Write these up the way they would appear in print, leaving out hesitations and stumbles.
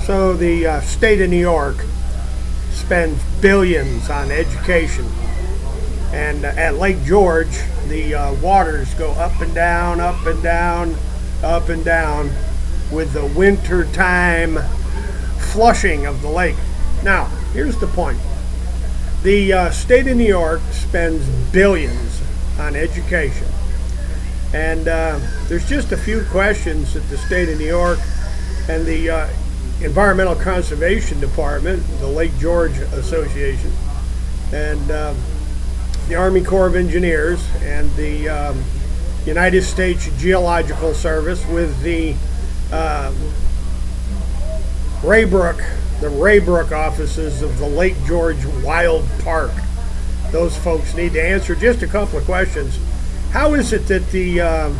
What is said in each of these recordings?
So the state of New York spends billions on education, and at Lake George, the waters go up and down, up and down, up and down, with the winter time flushing of the lake. Now, here's the point. The state of New York spends billions on education, and there's just a few questions that the state of New York and the Environmental Conservation Department, the Lake George Association, and the Army Corps of Engineers, and the United States Geological Service with the Raybrook offices of the Lake George Wild Park. Those folks need to answer just a couple of questions. How is it that the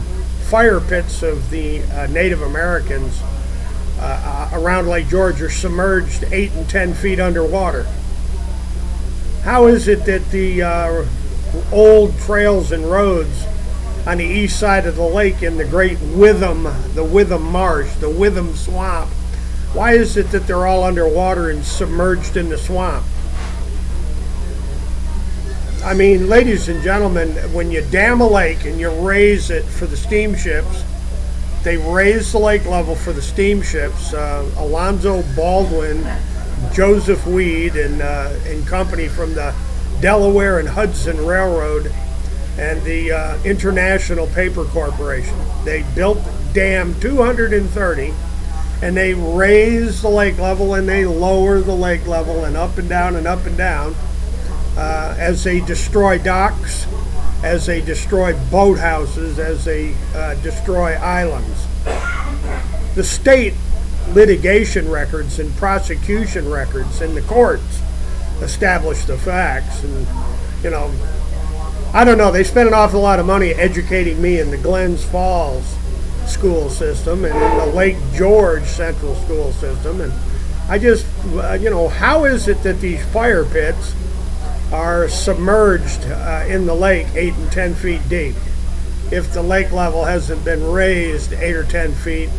fire pits of the Native Americans around Lake George are submerged 8 and 10 feet underwater? How is it that the old trails and roads on the east side of the lake in the great Witham, the Witham Marsh, the Witham Swamp, why is it that they're all underwater and submerged in the swamp? I mean, ladies and gentlemen, when you dam a lake and you raise it for the steamships, they raise the lake level for the steamships. Alonzo Baldwin, Joseph Weed, and company from the Delaware and Hudson Railroad and the International Paper Corporation. They built Dam 230, and they raise the lake level and they lower the lake level and up and down and up and down as they destroy docks, as they destroy boathouses, as they destroy islands. The state litigation records and prosecution records in the courts establish the facts. And, you know, I don't know, they spent an awful lot of money educating me in the Glens Falls school system and in the Lake George Central School System. And I just, how is it that these fire pits are submerged in the lake 8 and 10 feet deep if the lake level hasn't been raised 8 or 10 feet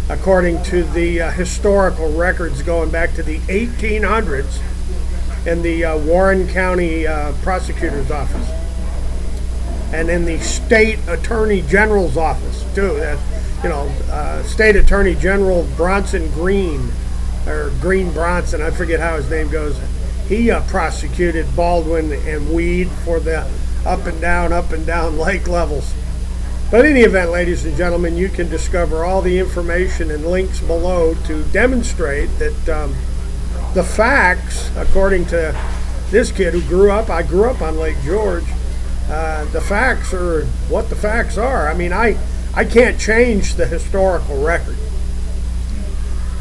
according to the historical records going back to the 1800s in the Warren County Prosecutor's Office and in the State Attorney General's office too. State Attorney General Bronson Green, or Green Bronson, I forget how his name goes. He prosecuted Baldwin and Weed for the up and down lake levels. But in any event, ladies and gentlemen, you can discover all the information and links below to demonstrate that the facts, according to this kid who I grew up on Lake George, the facts are what the facts are. I mean, I can't change the historical record.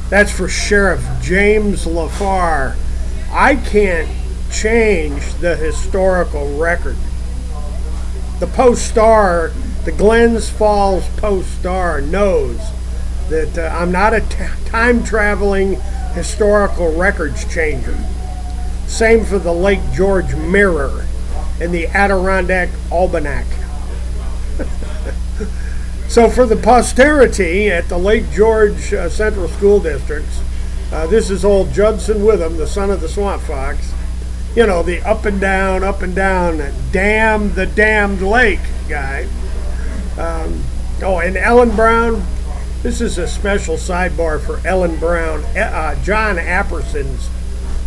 That's for Sheriff James LaFar. I can't change the historical record. The Post-Star, the Glens Falls Post-Star knows that I'm not a time-traveling historical records changer. Same for the Lake George Mirror and the Adirondack Almanac. So for the posterity at the Lake George Central School Districts, this is old Judson Witham, the son of the Swamp Fox. You know, the up and down, damn the damned lake guy. And Ellen Brown, this is a special sidebar for Ellen Brown, John Apperson's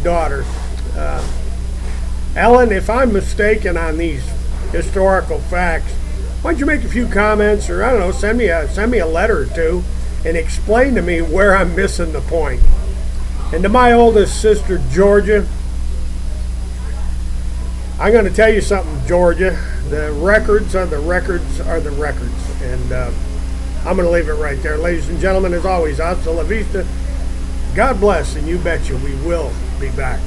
daughter. Ellen, if I'm mistaken on these historical facts, why don't you make a few comments, or I don't know, send me a letter or two and explain to me where I'm missing the point. And to my oldest sister, Georgia, I'm going to tell you something, Georgia. The records are the records are the records. And I'm going to leave it right there. Ladies and gentlemen, as always, hasta la vista. God bless, and you betcha we will be back.